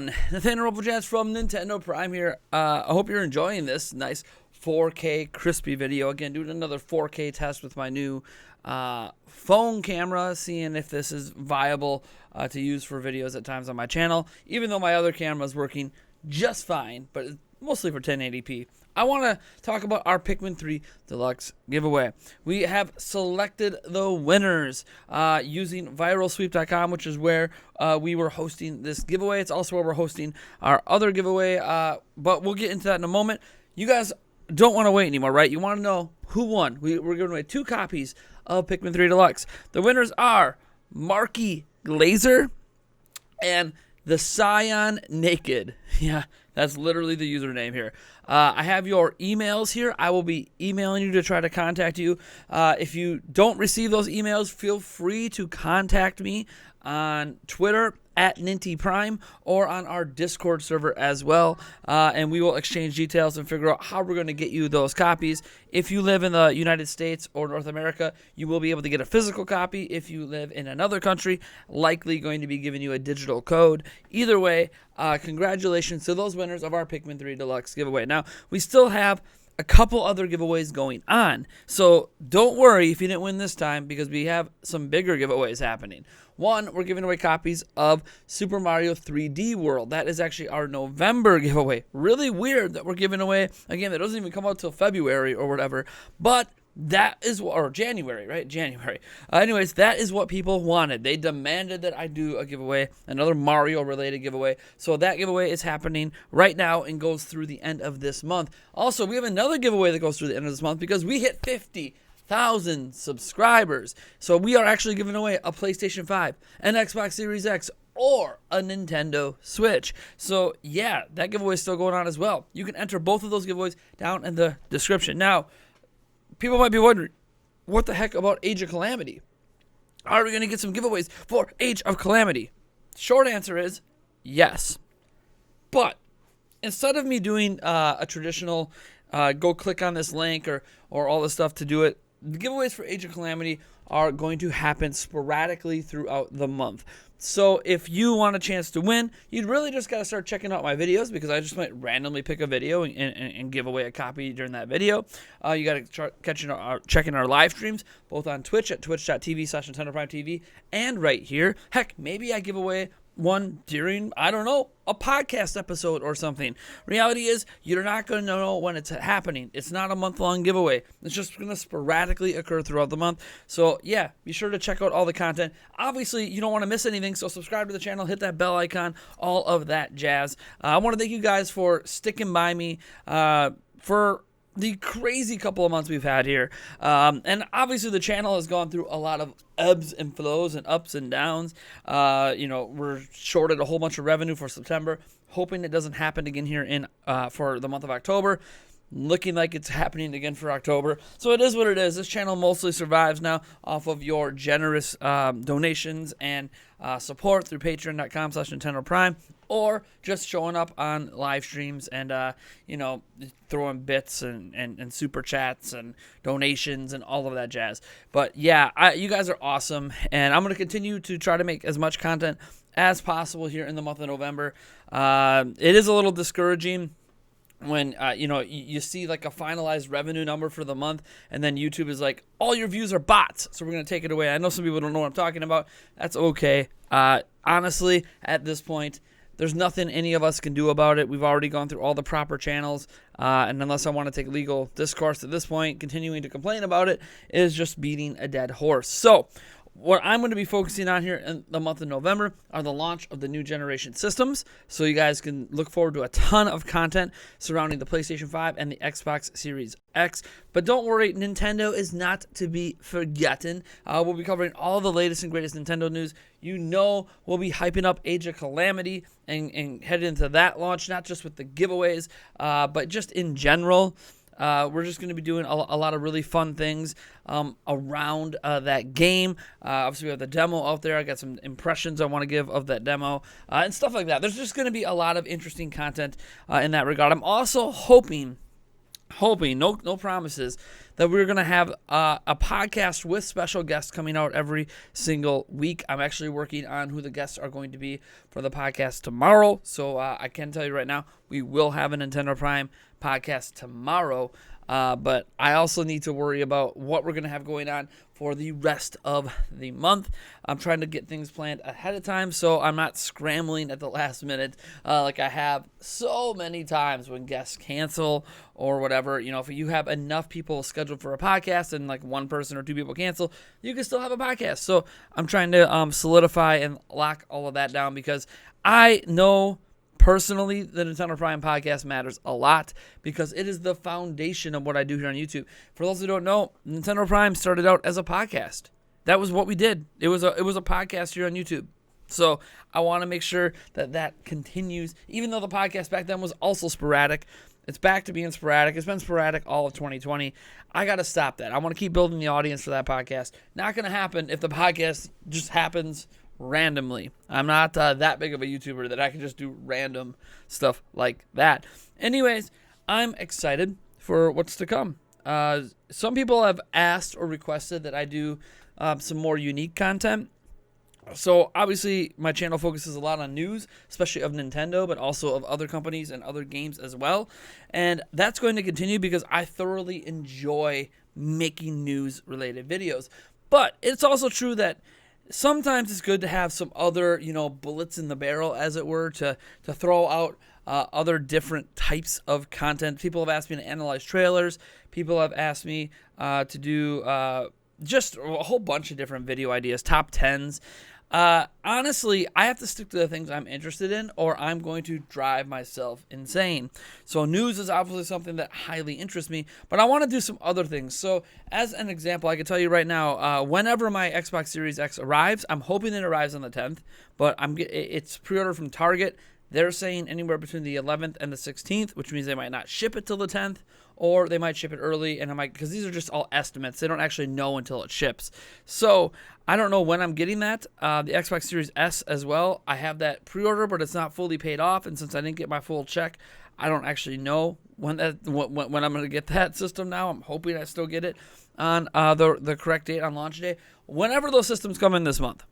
everyone, Nathaniel Jazz from Nintendo Prime here. I hope you're enjoying this nice 4K crispy video. Again, doing another 4K test with my new phone camera, seeing if this is viable to use for videos at times on my channel, even though my other camera is working just fine, but mostly for 1080p. I want to talk about our Pikmin 3 Deluxe giveaway. We have selected the winners using viralsweep.com, which is where we were hosting this giveaway. It's also where we're hosting our other giveaway, but we'll get into that in a moment. You guys don't want to wait anymore, right? You want to know who won. We're giving away 2 copies of Pikmin 3 Deluxe. The winners are Marky Glazer and the Scion Naked. Yeah, that's literally the username here. I have your emails here. I will be emailing you to try to contact you. If you don't receive those emails, feel free to contact me on Twitter at NintyPrime or on our Discord server as well, and we will exchange details and figure out how we're going to get you those copies. If you live in the United States or North America, you will be able to get a physical copy. If you live in another country, likely going to be giving you a digital code. Either way, congratulations to those winners of our Pikmin 3 Deluxe giveaway. Now, we still have a couple other giveaways going on, so don't worry if you didn't win this time, because we have some bigger giveaways happening. One, we're giving away copies of Super Mario 3D World. That is actually our November giveaway. Really weird that we're giving away a game that doesn't even come out till February or whatever, but that is, or January, right? January. Anyways, that is what people wanted. They demanded that I do a giveaway, another Mario-related giveaway. So that giveaway is happening right now and goes through the end of this month. Also, we have another giveaway that goes through the end of this month because we hit 50,000 subscribers. So we are actually giving away a PlayStation 5, an Xbox Series X, or a Nintendo Switch. So yeah, that giveaway is still going on as well. You can enter both of those giveaways down in the description. Now, people might be wondering, what the heck about Age of Calamity? Are we going to get some giveaways for Age of Calamity? Short answer is yes. But instead of me doing a traditional go click on this link or all this stuff to do it, the giveaways for Age of Calamity are going to happen sporadically throughout the month. So if you want a chance to win, you'd really just got to start checking out my videos, because I just might randomly pick a video and give away a copy during that video. You got to start checking our live streams, both on Twitch at twitch.tv/NintendoPrimeTV and right here. Heck, maybe I give away one during, I don't know, a podcast episode or something. Reality is, you're not going to know when it's happening. It's not a month-long giveaway. It's just going to sporadically occur throughout the month. So yeah, be sure to check out all the content. Obviously, you don't want to miss anything, so subscribe to the channel, hit that bell icon, all of that jazz. I want to thank you guys for sticking by me for the crazy couple of months we've had here. And obviously the channel has gone through a lot of ebbs and flows and ups and downs. We're shorted a whole bunch of revenue for September, hoping it doesn't happen again here in for the month of October. Looking like it's happening again for October. So it is what it is. This channel mostly survives now off of your generous donations and support through patreon.com/NintendoPrime, or just showing up on live streams and, throwing bits and super chats and donations and all of that jazz. But yeah, you guys are awesome, and I'm going to continue to try to make as much content as possible here in the month of November. It is a little discouraging when you see like a finalized revenue number for the month, and then YouTube is like, all your views are bots, so we're going to take it away. I know some people don't know what I'm talking about. That's okay. Honestly, at this point, there's nothing any of us can do about it. We've already gone through all the proper channels, and unless I want to take legal discourse at this point, continuing to complain about it is just beating a dead horse. So what I'm going to be focusing on here in the month of November are the launch of the new generation systems, so you guys can look forward to a ton of content surrounding the PlayStation 5 and the Xbox Series X. But don't worry, Nintendo is not to be forgotten. We'll be covering all the latest and greatest Nintendo news. We'll be hyping up Age of Calamity and heading into that launch, not just with the giveaways, but just in general. We're just going to be doing a lot of really fun things around that game. Obviously, we have the demo out there. I got some impressions I want to give of that demo and stuff like that. There's just going to be a lot of interesting content in that regard. I'm also hoping hoping, no promises, that we're going to have a podcast with special guests coming out every single week. I'm actually working on who the guests are going to be for the podcast tomorrow. So I can tell you right now, we will have a Nintendo Prime podcast tomorrow. But I also need to worry about what we're going to have going on for the rest of the month. I'm trying to get things planned ahead of time so I'm not scrambling at the last minute like I have so many times when guests cancel or whatever. You know, if you have enough people scheduled for a podcast and like one person or two people cancel, you can still have a podcast. So I'm trying to solidify and lock all of that down because I know personally, the Nintendo Prime podcast matters a lot because it is the foundation of what I do here on YouTube. For those who don't know, Nintendo Prime started out as a podcast. That was what we did. It was a podcast here on YouTube. So I want to make sure that that continues, even though the podcast back then was also sporadic. It's back to being sporadic. It's been sporadic all of 2020. I got to stop that. I want to keep building the audience for that podcast. Not going to happen if the podcast just happens randomly. I'm not that big of a YouTuber that I can just do random stuff like that. Anyways, I'm excited for what's to come. Some people have asked or requested that I do some more unique content. So obviously my channel focuses a lot on news, especially of Nintendo, but also of other companies and other games as well. And that's going to continue because I thoroughly enjoy making news related videos. But it's also true that sometimes it's good to have some other, bullets in the barrel, as it were, to throw out other different types of content. People have asked me to analyze trailers. People have asked me to do just a whole bunch of different video ideas, top 10s. Honestly, I have to stick to the things I'm interested in or I'm going to drive myself insane. So news is obviously something that highly interests me, but I want to do some other things. So as an example, I can tell you right now, whenever my Xbox Series X arrives, I'm hoping it arrives on the 10th, but it's pre-order from Target. They're saying anywhere between the 11th and the 16th, which means they might not ship it till the 10th, or they might ship it early, and because these are just all estimates. They don't actually know until it ships. So I don't know when I'm getting that. The Xbox Series S as well. I have that pre-order, but it's not fully paid off, and since I didn't get my full check, I don't actually know when I'm going to get that system now. I'm hoping I still get it on the correct date on launch day. Whenever those systems come in this month,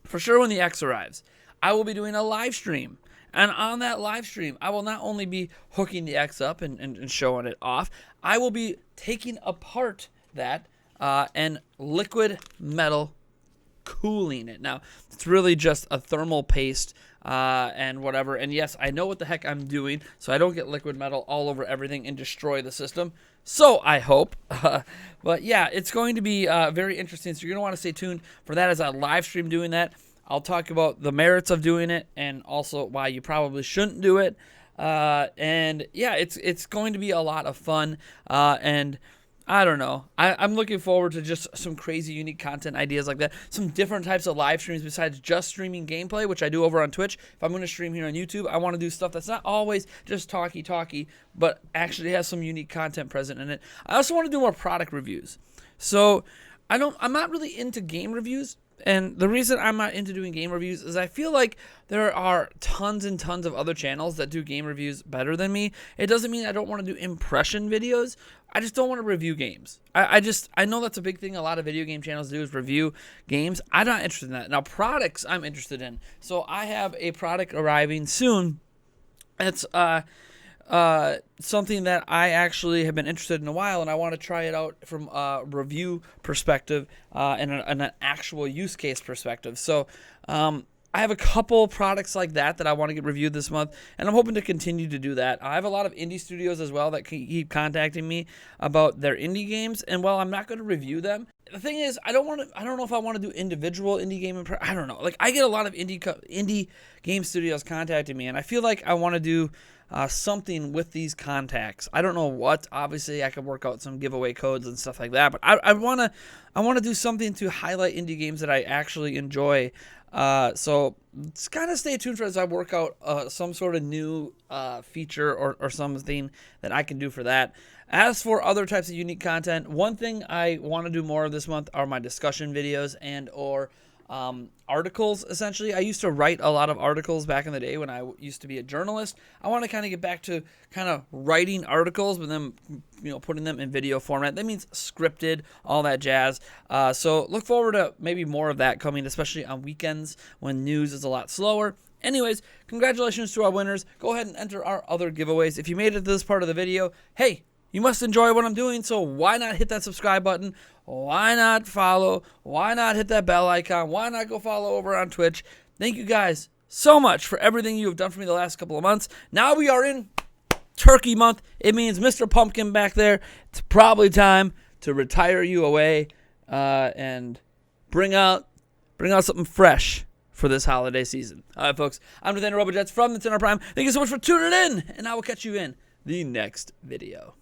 for sure when the X arrives, I will be doing a live stream. And on that live stream, I will not only be hooking the X up and showing it off, I will be taking apart that and liquid metal cooling it. Now, it's really just a thermal paste and whatever. And yes, I know what the heck I'm doing, so I don't get liquid metal all over everything and destroy the system. So I hope. But yeah, it's going to be very interesting. So you're going to want to stay tuned for that as I live stream doing that. I'll talk about the merits of doing it and also why you probably shouldn't do it. And yeah, it's going to be a lot of fun. And I don't know. I'm looking forward to just some crazy, unique content ideas like that. Some different types of live streams besides just streaming gameplay, which I do over on Twitch. If I'm going to stream here on YouTube, I want to do stuff that's not always just talky, but actually has some unique content present in it. I also want to do more product reviews. So I'm not really into game reviews. And the reason I'm not into doing game reviews is I feel like there are tons and tons of other channels that do game reviews better than me. It doesn't mean I don't want to do impression videos. I just don't want to review games. I know that's a big thing a lot of video game channels do is review games. I'm not interested in that. Now, products I'm interested in. So I have a product arriving soon. It's something that I actually have been interested in a while, and I want to try it out from a review perspective and an actual use case perspective. So I have a couple products like that I want to get reviewed this month, and I'm hoping to continue to do that. I have a lot of indie studios as well that keep contacting me about their indie games, and while I'm not going to review them, the thing is, I don't know if I want to do individual indie game. I don't know. Like, I get a lot of indie game studios contacting me, and I feel like I want to do something with these contacts. I don't know what. Obviously, I could work out some giveaway codes and stuff like that. But I want to do something to highlight indie games that I actually enjoy. So just kind of stay tuned for as I work out some sort of new feature or something that I can do for that. As for other types of unique content, one thing I want to do more of this month are my discussion videos and or articles, essentially. I used to write a lot of articles back in the day when I used to be a journalist. I want to kind of get back to kind of writing articles, but then, putting them in video format. That means scripted, all that jazz. So look forward to maybe more of that coming, especially on weekends when news is a lot slower. Anyways, congratulations to our winners. Go ahead and enter our other giveaways. If you made it to this part of the video, hey, you must enjoy what I'm doing, so why not hit that subscribe button? Why not follow? Why not hit that bell icon? Why not go follow over on Twitch? Thank you guys so much for everything you have done for me the last couple of months. Now we are in Turkey month. It means Mr. Pumpkin back there, it's probably time to retire you away and bring out something fresh for this holiday season. All right, folks, I'm Nathaniel Robojets from Nintendo Prime. Thank you so much for tuning in, and I will catch you in the next video.